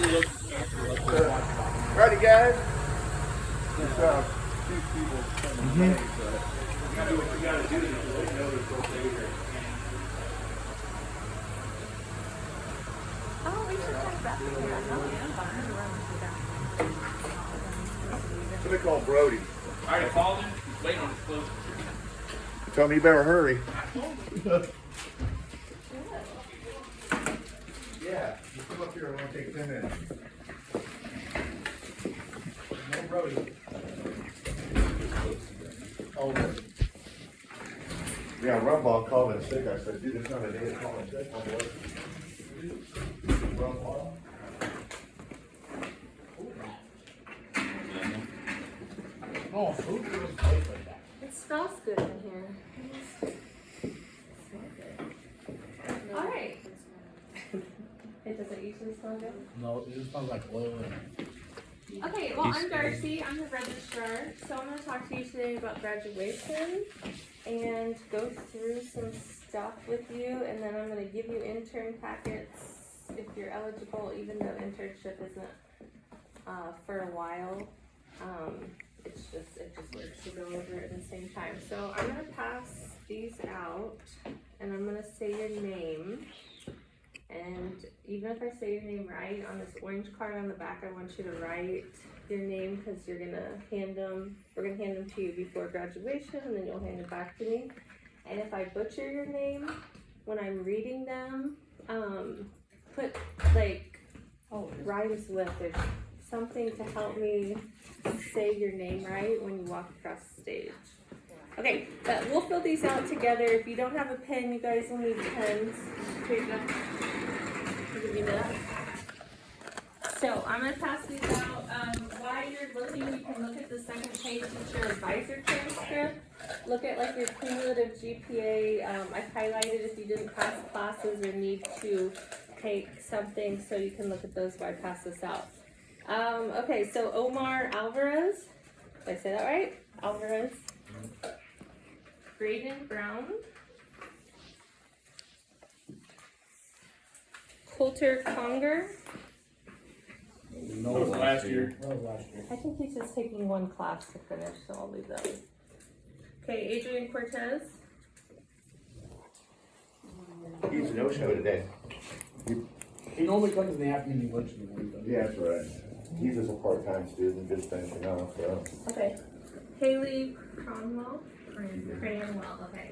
Ready, guys? Oh, we should have that here. Somebody call Brody. I already called him. He's waiting on his closing. Tell me you better hurry. Yeah, just come up here. I want to take 10 minutes. No Brody. Oh, yeah, Rumball called in sick. I said, dude, it's not a day to call in sick. I'm like, Rumball? Oh, food was like that. It smells good in here. All right. It doesn't usually smell good. No, it just smells like oil and. Okay, well, I'm Darcy. I'm the registrar. So I'm going to talk to you today about graduation and go through some stuff with you. And then I'm going to give you intern packets if you're eligible, even though internship isn't for a while. It just works to go over it at the same time. So I'm going to pass these out and I'm going to say your name. And even if I say your name right, on this orange card on the back, I want you to write your name because you're gonna hand them, we're gonna hand them to you before graduation and then you'll hand it back to me. And if I butcher your name when I'm reading them, put like rhymes with or something to help me say your name right when you walk across the stage. Okay, but we'll fill these out together. If you don't have a pen, you guys will need pens. Here you go. I'll give you that. So I'm gonna pass these out. While you're looking, you can look at the second page, it's your advisor transcript. Look at like your cumulative GPA. I've highlighted if you didn't pass classes or need to take something, so you can look at those while I pass this out. Okay, so Omar Alvarez. Did I say that right? Alvarez. Braden Brown. Coulter Conger. That was last year. That was last year. I think he's just taking one class to finish, so I'll leave that one. Okay, Adrian Cortez. He's no show today. He normally comes in the afternoon, he works in the morning. Yeah, that's right. He's just a part-time student, just finishing off, so. Okay. Haley Cranwell. Cranwell, okay.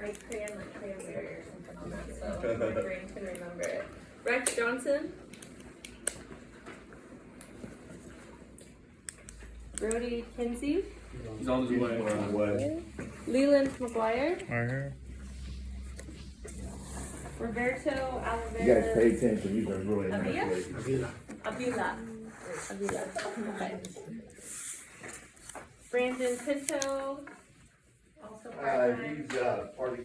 Right, crayon like cranberry or something on that, so my brain can remember it. Rex Johnson. Brody Kinsey. He's on his way. On the way. Leland McGuire. Right here. Roberto You guys pay Alvarez. attention, these are really nice. Avila? ladies. Avila. Okay. Brandon Pinto. Also part-time.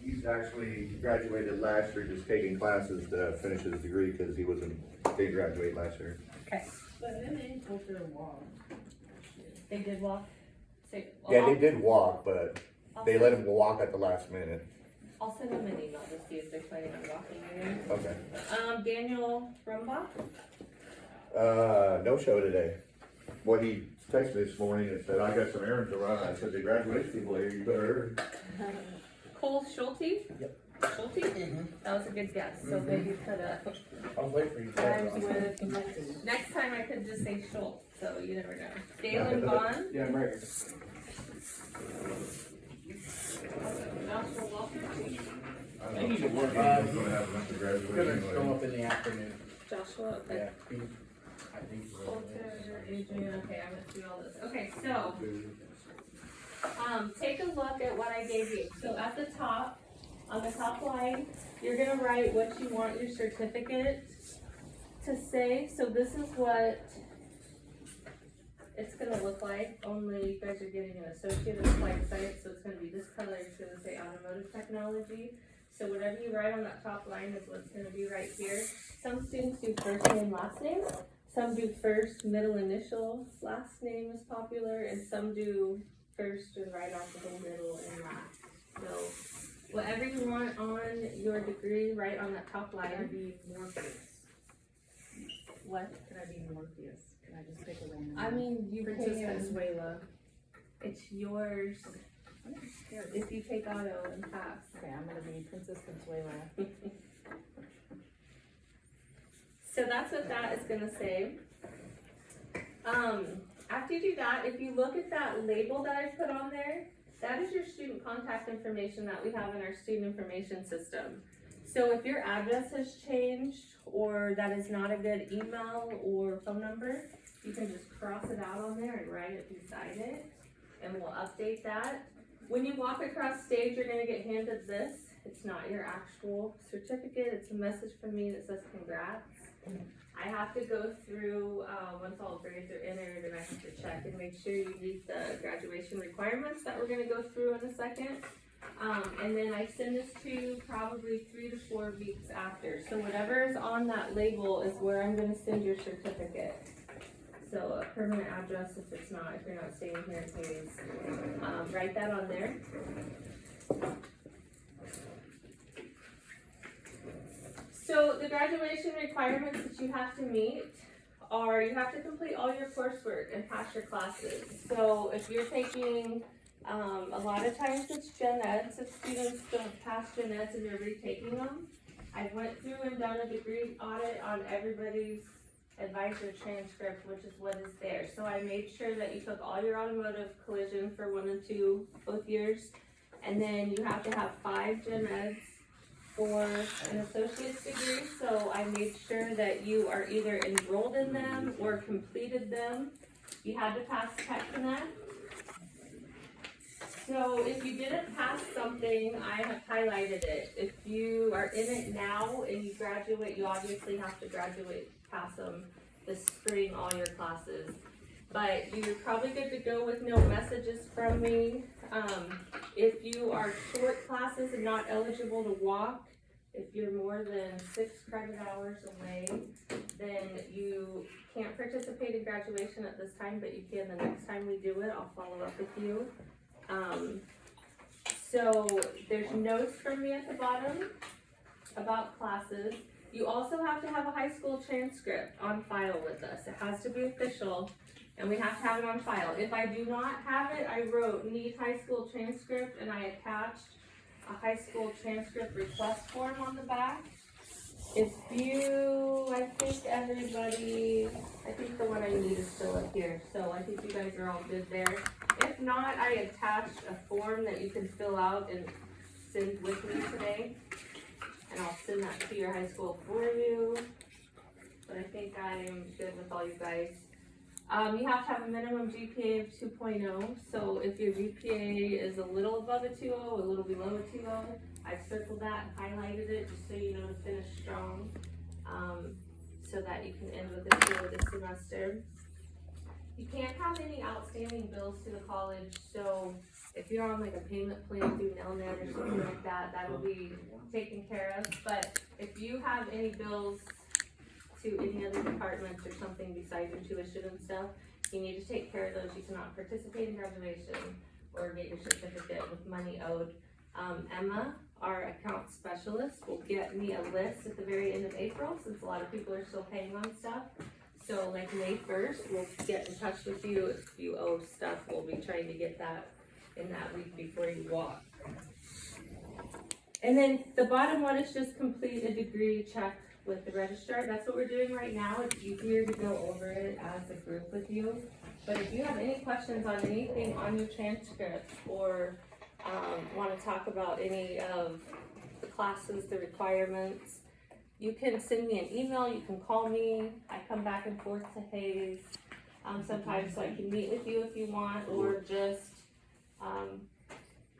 He's actually graduated last year, just taking classes to finish his degree because he didn't graduate last year. Okay. But then they go for a walk. They did walk. Say, Yeah, they did walk, but I'll they send- let him walk at the last minute. I'll send them an email to see if they're planning on walking in. Okay. Daniel Rumbach. No show today. Well, he texted me this morning and said, I got some errands to run. I said, the graduation people here, you better hurry. Cole Schulte. Yep. Schulte? That was a good guess. So maybe put a I was waiting for you. rhymes with. Next time I could just say Schultz, so you never know. Dalen Vaughn. Yeah, I'm right here. Joshua Walker. I I need to work. He's gonna have enough to graduate Gonna anyway. come up in the afternoon. Joshua. Okay. Yeah, I think so. Coulter, Adrian. Okay, I'm gonna do all this. Okay, so. Take a look at what I gave you. So at the top, on the top line, you're gonna write what you want your certificate to say. So this is what it's gonna look like, only you guys are getting an associate in applied science, so it's gonna be this color, it's gonna say automotive technology. So whatever you write on that top line is what's gonna be right here. Some students do first name, last name. Some do first, middle, initial, last name is popular, and some do first and right off the whole middle and last. So whatever you want on your degree, right on that top line. Be more face. What? Can I be Morpheus? Can I just pick a random? I mean, you Princess can. Consuela. It's yours I'm scared. if you take auto and pass. Okay, I'm gonna be Princess Consuela. So that's what that is gonna say. After you do that, if you look at that label that I put on there, that is your student contact information that we have in our student information system. So if your address has changed, or that is not a good email or phone number, you can just cross it out on there and write it beside it, and we'll update that. When you walk across stage, you're gonna get handed this. It's not your actual certificate, it's a message from me that says congrats. I have to go through, once all grades are entered, and I have to check and make sure you meet the graduation requirements that we're gonna go through in a second. And then I send this to you probably 3 to 4 weeks after. So whatever is on that label is where I'm gonna send your certificate. So a permanent address if you're not staying here in Hades, write that on there. So the graduation requirements that you have to meet are, you have to complete all your coursework and pass your classes. So if you're taking, a lot of times it's gen eds, if students don't pass gen eds and they're retaking them. I went through and done a degree audit on everybody's advisor transcript, which is what is there. So I made sure that you took all your automotive collision for 1 and 2, both years. And then you have to have 5 gen eds for an associate's degree, so I made sure that you are either enrolled in them or completed them. You had to pass TechConnect. So if you didn't pass something, I have highlighted it. If you are in it now and you graduate, you obviously have to pass them this spring, all your classes. But you're probably good to go with no messages from me. If you are short classes and not eligible to walk, if you're more than 6 credit hours away, then you can't participate in graduation at this time, but you can the next time we do it. I'll follow up with you. So there's notes from me at the bottom about classes. You also have to have a high school transcript on file with us. It has to be official. And we have to have it on file. If I do not have it, I wrote need high school transcript, and I attached a high school transcript request form on the back. If you, I think the one I need is still up here, so I think you guys are all good there. If not, I attached a form that you can fill out and send with me today, and I'll send that to your high school for you. But I think I am good with all you guys. You have to have a minimum GPA of 2.0, so if your GPA is a little above a 2.0, a little below a 2.0, I've circled that and highlighted it just so you know to finish strong, so that you can end with a 2 this semester. You can't have any outstanding bills to the college, so if you're on like a payment plan through Nelnet or something like that, that'll be taken care of. But if you have any bills to any other departments or something besides your tuition and stuff, you need to take care of those. You cannot participate in graduation or get your certificate with money owed. Emma, our account specialist, will get me a list at the very end of April, since a lot of people are still paying on stuff. So like May 1st, we'll get in touch with you. If you owe stuff, we'll be trying to get that in that week before you walk. And then the bottom one is just complete a degree check with the registrar. That's what we're doing right now. It's easier to go over it as a group with you. But if you have any questions on anything on your transcript, or want to talk about any of the classes, the requirements, you can send me an email, you can call me. I come back and forth to Hayes sometimes, so I can meet with you if you want, or just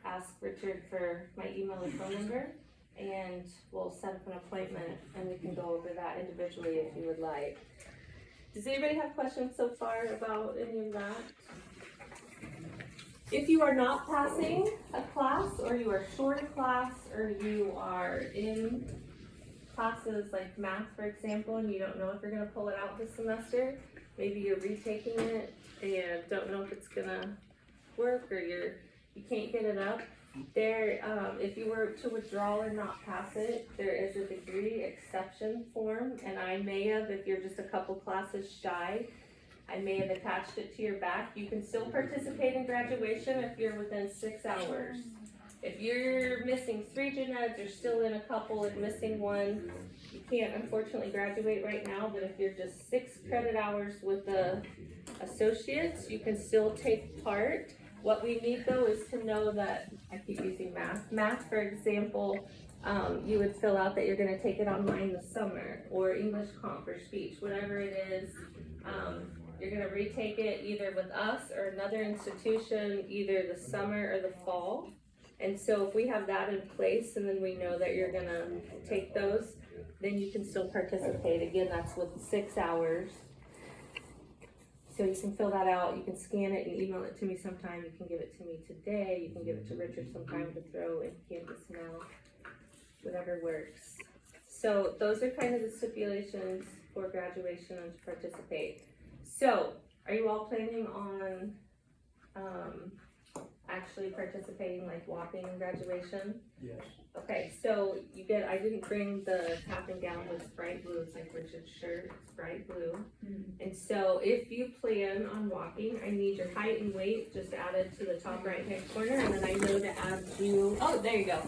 ask Richard for my email and phone number, and we'll set up an appointment and we can go over that individually if you would like. Does anybody have questions so far about any of that? If you are not passing a class, or you are short a class, or you are in classes like math, for example, and you don't know if you're gonna pull it out this semester, maybe you're retaking it and don't know if it's gonna work, or you can't get it up, There, if you were to withdraw or not pass it, there is a degree exception form, and I may have, if you're just a couple classes shy, I may have attached it to your back. You can still participate in graduation if you're within 6 hours. If you're missing 3 gen eds, you're still in a couple and missing one, you can't unfortunately graduate right now, but if you're just 6 credit hours with the associates, you can still take part. What we need though is to know that, I keep using math. Math, for example, you would fill out that you're gonna take it online this summer, or English comp or speech, whatever it is. You're gonna retake it either with us or another institution, either the summer or the fall. And so if we have that in place and then we know that you're gonna take those, then you can still participate. Again, that's with 6 hours. So you can fill that out, you can scan it and email it to me sometime, you can give it to me today, you can give it to Richard sometime to throw in Canvas now, whatever works. So those are kind of the stipulations for graduation and to participate. So, are you all planning on, actually participating, like walking in graduation? Yes. Okay, so I didn't bring the cap and gown with bright blue, it's like Richard's shirt, it's bright blue. And so if you plan on walking, I need your height and weight just added to the top right hand corner, and then I know to add you, oh, there you go.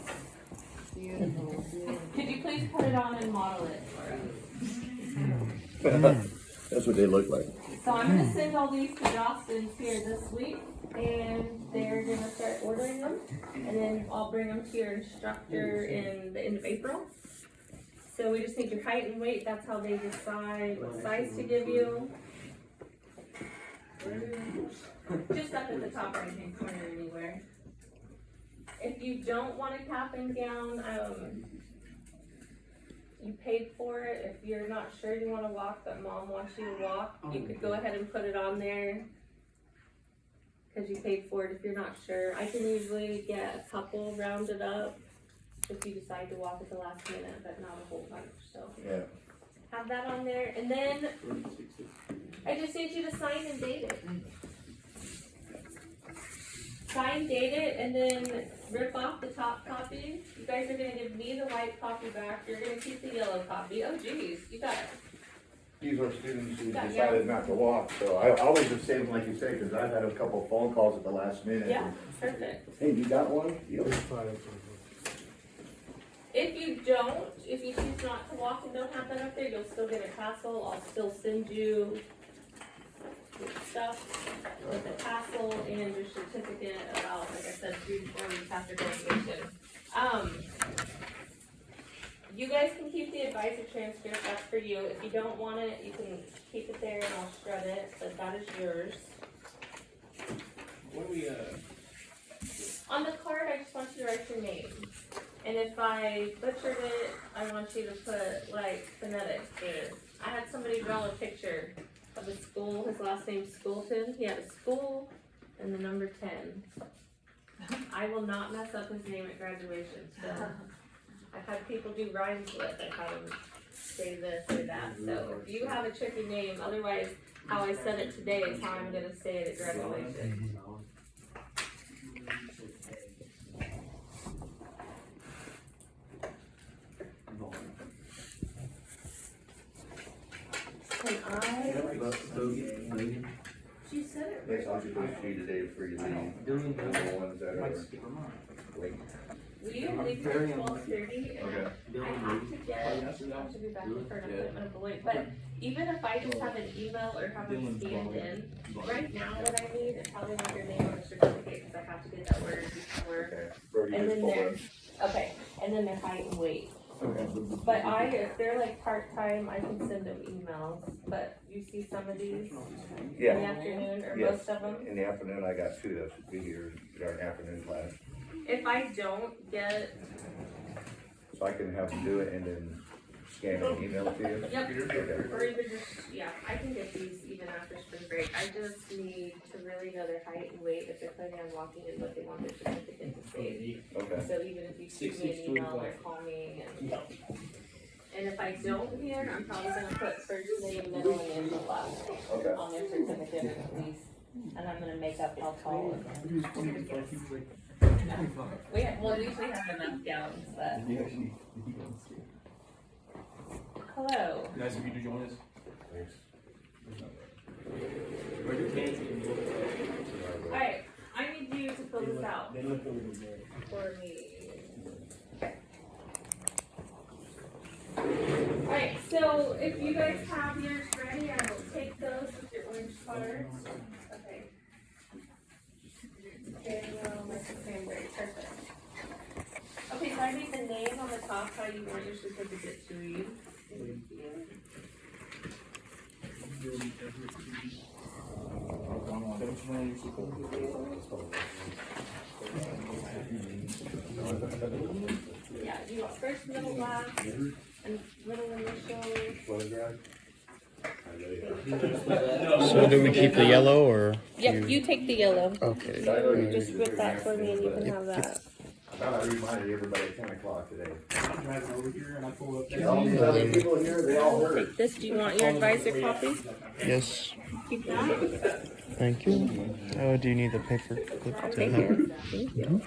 Beautiful. Could you please put it on and model it for us? That's what they look like. So I'm gonna send all these to Jostens here this week, and they're gonna start ordering them, and then I'll bring them to your instructor in the end of April. So we just need your height and weight, that's how they decide what size to give you. Just up at the top right hand corner anywhere. If you don't want a cap and gown, you paid for it. If you're not sure you wanna walk, but mom wants you to walk, you could go ahead and put it on there. Cause you paid for it if you're not sure. I can usually get a couple rounded up if you decide to walk at the last minute, but not a whole bunch, so. Yeah. Have that on there, and then I just need you to sign and date it. Sign, date it, and then rip off the top copy. You guys are gonna give me the white copy back, you're gonna keep the yellow copy. Oh geez, you got it. These are students who Yeah, decided not to walk, so I always just say them like you say, cause I've had a couple of phone calls at the last minute. Yeah, perfect. Hey, you got one? Yep. If you choose not to walk and don't have that up there, you'll still get a tassel. I'll still send you your stuff with a tassel and your certificate about, like I said, 3 to 4 weeks after graduation. You guys can keep the advisor transcript, that's for you. If you don't want it, you can keep it there and I'll shred it, but that is yours. What do we, On the card, I just want you to write your name. And if I butchered it, I want you to put like phonetics or, I had somebody draw a picture of a school, his last name's Skulton. He had a school and the number 10. I will not mess up his name at graduation, so. I've had people do rhymes with, I've had them say this or that, so if you have a tricky name, otherwise, how I said it today is how I'm gonna say it at graduation. Can she said it Yes, right. I'll just post you today for you leave. Doing The ones that Might are skip a month. late. We usually leave at 12:30, and Okay. I have to get, I have to be back for an appointment of the late, but even if I just have an email or have them scanned in, right now what I need is probably like your name on the certificate, because I have to get that ordered before. Okay. Brody And just then pulled their, it. okay, and then their height and weight. Okay. But if they're like part-time, I can send them emails, but you see some of these in the Yeah, afternoon, or Yes. most of them? in the afternoon, I got 2 that should be here during afternoon class, If I don't get, so I can have them do it and then scan it and email it to you. yep, Okay. or even just, yeah, I can get these even after spring break. I just need to really know their height and weight, if they're planning on walking, and what they want their certificate to say. Okay. So even if you shoot me an email or call me, and if I don't hear, I'm probably gonna put first name, middle, and initial last Okay. on their certificate at least. And I'm gonna make up how tall. We'll usually have enough gowns, but. Hello. Nice of you to join us. Alright, I need you to fill this out They look really good. for me. Alright, so if you guys have yours ready, I will take those with your orange cards. Okay. Daniel, Mr. Cranberry, perfect. Okay, so I need the name on the top, how you want your certificate to read. Yeah, you want first, middle, last, and middle initials. So do we keep the yellow or? Yep, you take the yellow. Okay. You just rip that for me and you can have that. I thought I reminded everybody at 10 o'clock today. I'm driving over here and I pull up. All these other people here, they all heard. Take this, do you want your advisor copy? Yes, Keep that. thank you. Oh, do you need the paper clip to Take have? it. Thank you.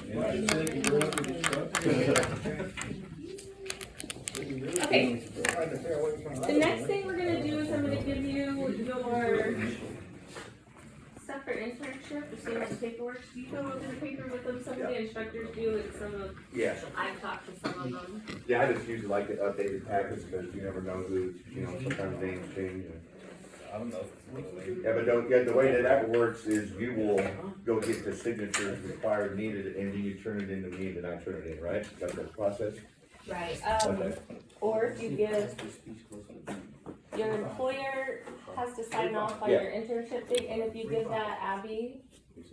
Okay. The next thing we're gonna do is I'm gonna give you your stuff for internship, the same as paperwork. Do you fill out the paper with them? Some of the instructors do, and some of, Yeah, I've talked to some of them. yeah, I just usually like the updated packets because you never know who, sometimes names change. Yeah, but don't, yeah, the way that works is you will go get the signatures required, needed, and then you turn it into me, and I turn it in, right? That's the process? Right, Okay. or if you give, your employer has to sign off on Yeah. your internship date, and if you give that Abby,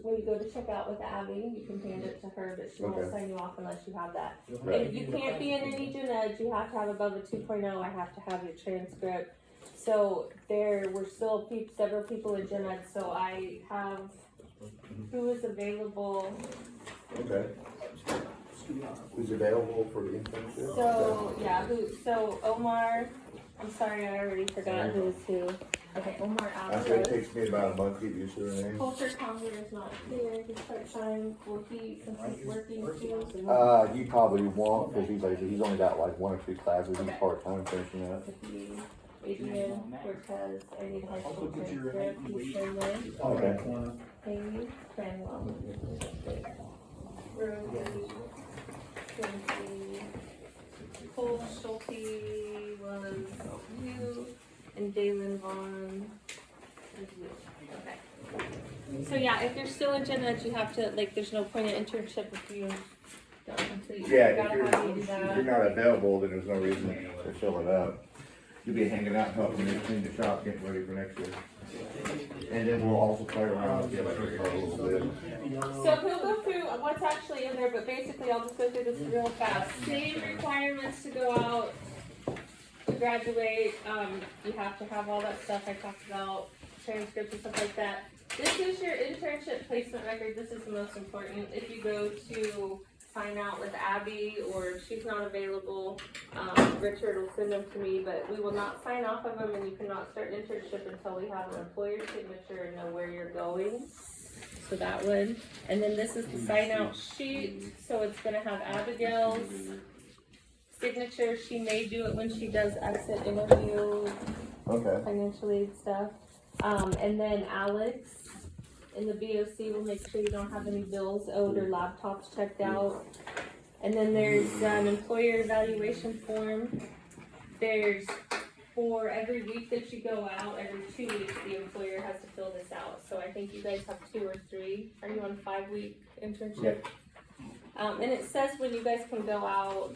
when you go to check out with Abby, you can hand it to her, but she won't Okay. sign you off unless you have that. Right. If you can't be in any gen ed, you have to have above a 2.0. I have to have your transcript. So there were still several people in gen ed, so I have who is available. Okay. Who's available for the internship? So, yeah, so Omar, I'm sorry, I already forgot who was who. Okay, Omar I think it Alvarez. takes me about a month to get used to the name. Coulter Conger is not here, he's part-time, will he, since he's working too? He probably won't, because he's only got like 1 or 2 classes, he's part-time finishing up. Adrian Cortez, I need a high school transcript, he's in there. Okay. Haley Cranwell. Rosie, Quincy, Cole Schulte was you, and Dalen Vaughn is you. Okay. So yeah, if you're still in gen ed, you have to, there's no point in internship if you don't complete. Yeah, You gotta have you do if that. you're not available, then there's no reason to fill it up. You'll be hanging out, helping me clean the shop, getting ready for next year. And then we'll also play around with the electric car a little bit. So he'll go through what's actually in there, but basically I'll just go through this real fast. Same requirements to go out to graduate, you have to have all that stuff I talked about, transcripts and stuff like that. This is your internship placement record, this is the most important. If you go to sign out with Abby or if she's not available, Richard will send them to me, but we will not sign off of them and you cannot start internship until we have an employer signature and know where you're going. So that one, and then this is the sign out sheet, so it's gonna have Abigail's signature. She may do it when she does exit interview, Okay. financial aid stuff. And then Alex in the BOC will make sure you don't have any bills owed or laptops checked out. And then there's an employer evaluation form. There's, for every week that you go out, every 2 weeks, the employer has to fill this out. So I think you guys have 2 or 3. Are you on 5-week internship? And it says when you guys can go out.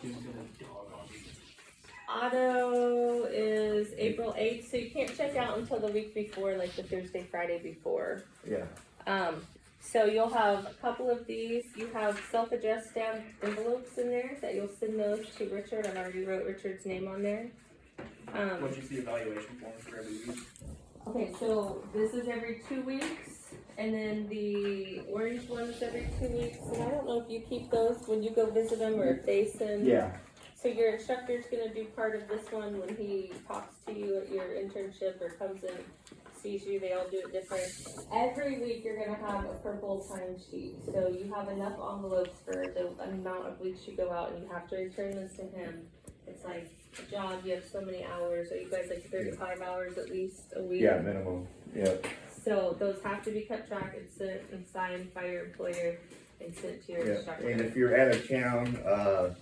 Auto is April 8th, so you can't check out until the week before, like the Thursday, Friday before. Yeah. So you'll have a couple of these. You have self-addressed stamped envelopes in there that you'll send those to Richard. I've already wrote Richard's name on there. What's your evaluation form for every week? Okay, so this is every 2 weeks, and then the orange one is every 2 weeks. And I don't know if you keep those when you go visit them or if they send. Yeah. So your instructor's gonna do part of this one when he talks to you at your internship or comes in. sees you, they all do it different. Every week you're gonna have a purple timesheet, so you have enough envelopes for the amount of weeks you go out and you have to return this to him. It's like a job, you have so many hours, are you guys like 35 hours at least a week? Yeah, minimum, yeah. So those have to be kept track and sent and signed by your employer and sent to your Yeah, instructor. and if you're out of town,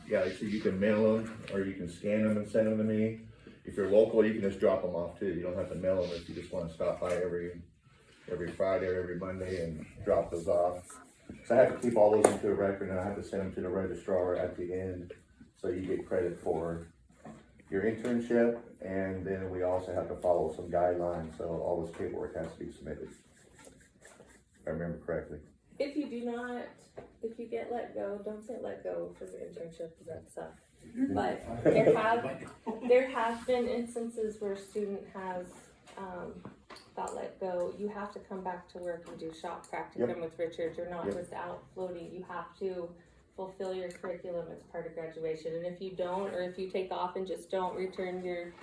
yeah, like I said, you can mail them, or you can scan them and send them to me. If you're local, you can just drop them off too, you don't have to mail them if you just wanna stop by every Friday or every Monday and drop those off. So I have to keep all those into a record, and I have to send them to the registrar at the end, so you get credit for your internship, and then we also have to follow some guidelines, so all this paperwork has to be submitted. If I remember correctly. If you do not, if you get let go, don't get let go for your internship, because that sucks. But there have been instances where a student has, got let go. You have to come back to work and do shop practicum Yep. with Richard. You're not Yep. just out floating. You have to fulfill your curriculum as part of graduation. And if you don't, or if you take off and just don't return your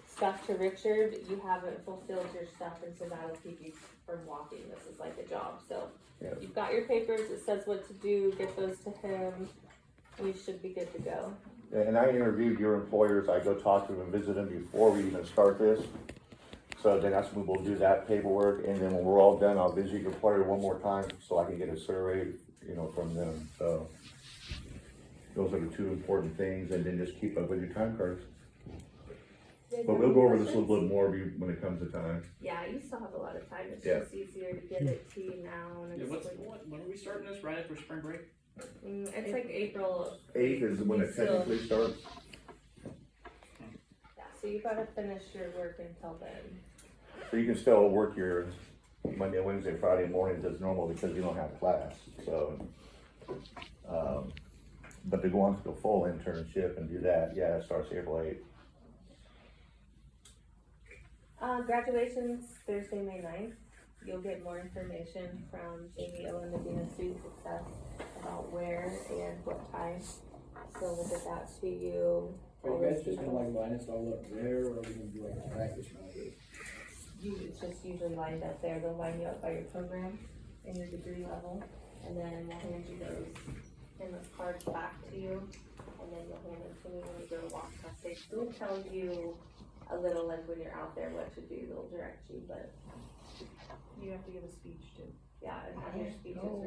stuff to Richard, you haven't fulfilled your stuff, and so that'll keep you from walking. This is like a job, so. Yeah. You've got your papers, it says what to do, get those to him, you should be good to go. And I interviewed your employers, I go talk to them and visit them before we even start this. So then that's when we'll do that paperwork, and then when we're all done, I'll visit your employer one more time, so I can get a survey, from them, so. Those are the two important things, and then just keep up with your time cards. But we'll go over this a little bit more when it comes to time. Yeah, you still have a lot of time, it's Yeah. just easier to get it to you now, and Yeah, it's like, when are we starting this, right after spring break? it's like April, 8th is when it technically starts. yeah, so you gotta finish your work until then. So you can still work your Monday, Wednesday, Friday mornings as normal because you don't have class, so. But to go on to the full internship and do that, yeah, it starts April 8th. Graduation's Thursday, May 9th. You'll get more information from Jamie Owen, the Dean of Student Success, about where and what time. So we'll get that to you. Are you guys just gonna like line us all up there, or are we gonna do like a practice round? It's just usually lined up there. They'll line you up by your program and your degree level, and then we'll hand you those cards back to you, and then you'll hand them to me when we go to walk test stage. They'll tell you a little, like when you're out there, what to do. They'll direct you, but You have to give a speech too. yeah, and have your speeches. Oh.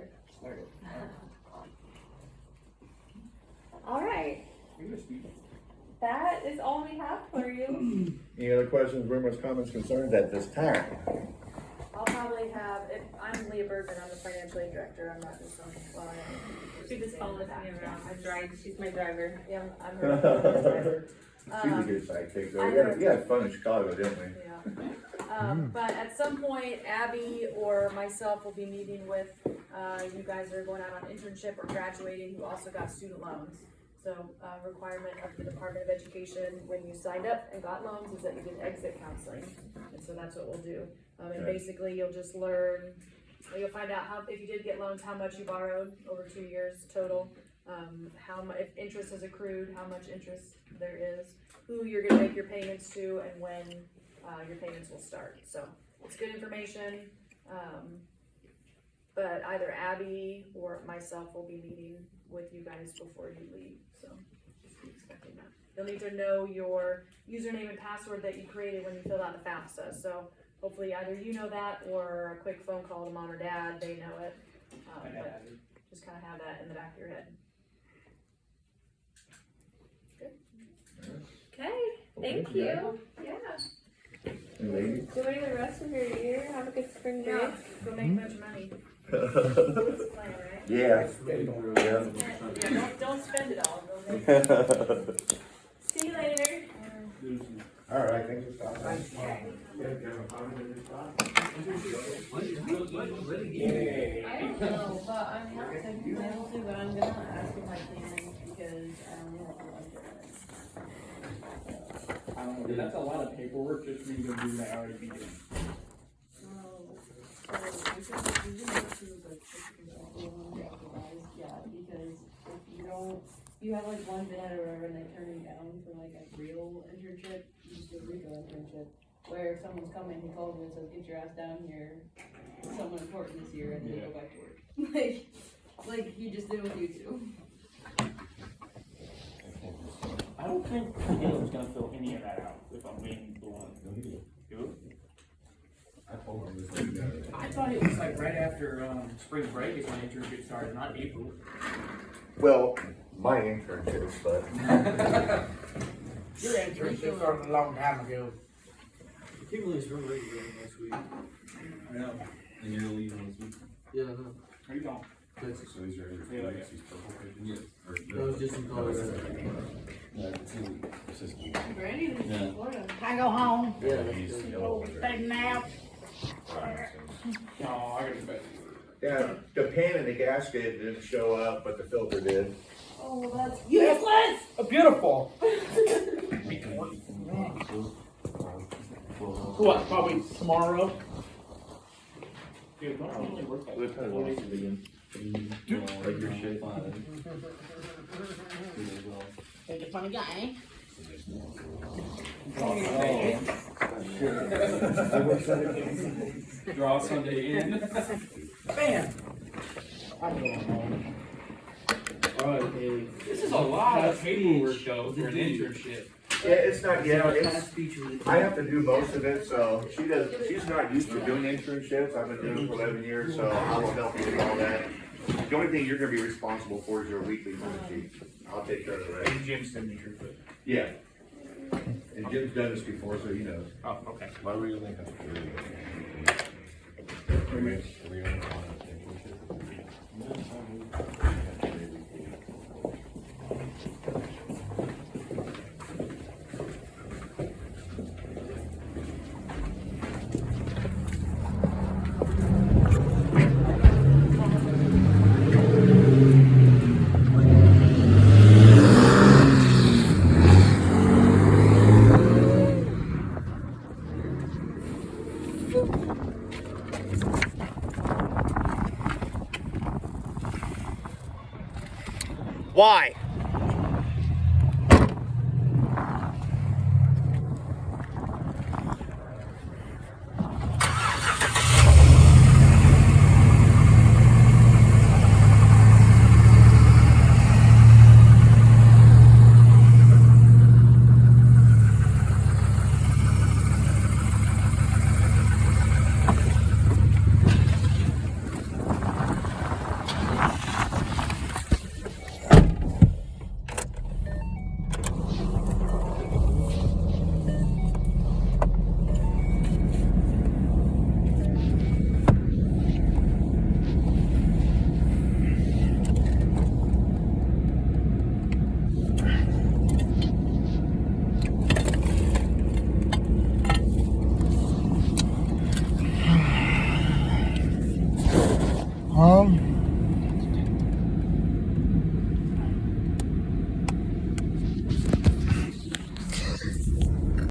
All right, You're gonna speak. that is all we have for you. Any other questions, rumors, comments, concerns at this time? I'll probably have, I'm Leah Bergman, I'm the financial aid director, I'm not just on, well, I am. She just follows me around. I drive. She's my driver. Yeah, I'm her driver. She's a good sidekick, though. I We had- know. we had fun in Chicago, didn't we? Yeah. But at some point, Abby or myself will be meeting with, you guys that are going out on internship or graduating who also got student loans. So, requirement of the Department of Education when you signed up and got loans is that you did exit counseling. And so that's what we'll do. And Okay. basically you'll just learn, you'll find out how, if you did get loans, how much you borrowed over 2 years total. How much, if interest is accrued, how much interest there is, who you're gonna make your payments to, and when, your payments will start. So it's good information. But either Abby or myself will be meeting with you guys before you leave, so just be expecting that. You'll need to know your username and password that you created when you filled out the FAFSA, so hopefully either you know that or a quick phone call to mom or dad, they know it. But just kind of have that in the back of your head. Okay. Thank Okay. you. Yeah. And ladies? Enjoy the rest of your year. Have a good spring break. Yeah, go make a bunch of money. Yeah, That's the plan, right? yeah. Yeah, don't spend it all, go make it. See you later. All right, thanks for stopping by. I don't know, but I'm not technically able to, but I'm gonna ask if I can because I don't know what the lecture is. I don't know, dude, that's a lot of paperwork just for you to do that I already be doing. So I think we can go through the yeah, because if you don't, you have like one bid or whatever and they turn you down for like a real internship, you just do a legal internship. where if someone's coming, he calls me and says, get your ass down here, someone important is here, and then go back to work. like he just did with you two. I don't think Caleb's gonna fill any of that out, if I'm being blunt. You? I thought it was like right after, spring break is when internship started, not April. Well, my internships, but Your internship started a long time ago. Kimberly's from ready to go next week. Yeah. And you're leaving this week. Yeah, I know. Are you gone? Texas. So he's ready for Yeah, next week's purple pigeon? Yeah. Or, That was just in Colorado. No, it's in assistant. Brandy lives Yeah. in Florida. I go home, Yeah, He's that's good. yellow over there. take a nap. No, I gotta go back. yeah, the pan in the gasket didn't show up, but the filter did. Oh, that's Useless! Beautiful. What, probably tomorrow? Dude, don't I only work like We'll tell you 4 what. days a week? Like your shit. Think a funny guy, Draw Sunday in. Bam! I'm going home. Alright, hey. This is a lot of paperwork though for an internship. Yeah, it's not yet, it's, Past feature. I have to do most of it, so she's not used to doing internships, I've been doing it for 11 years, so I will help you with all that. The only thing you're gonna be responsible for is your weekly time sheet. I'll take care of the rest. And Jim's signature, but. Yeah. And Jim's done this before, so he knows. Oh, okay. Why were you thinking? Are we on Why?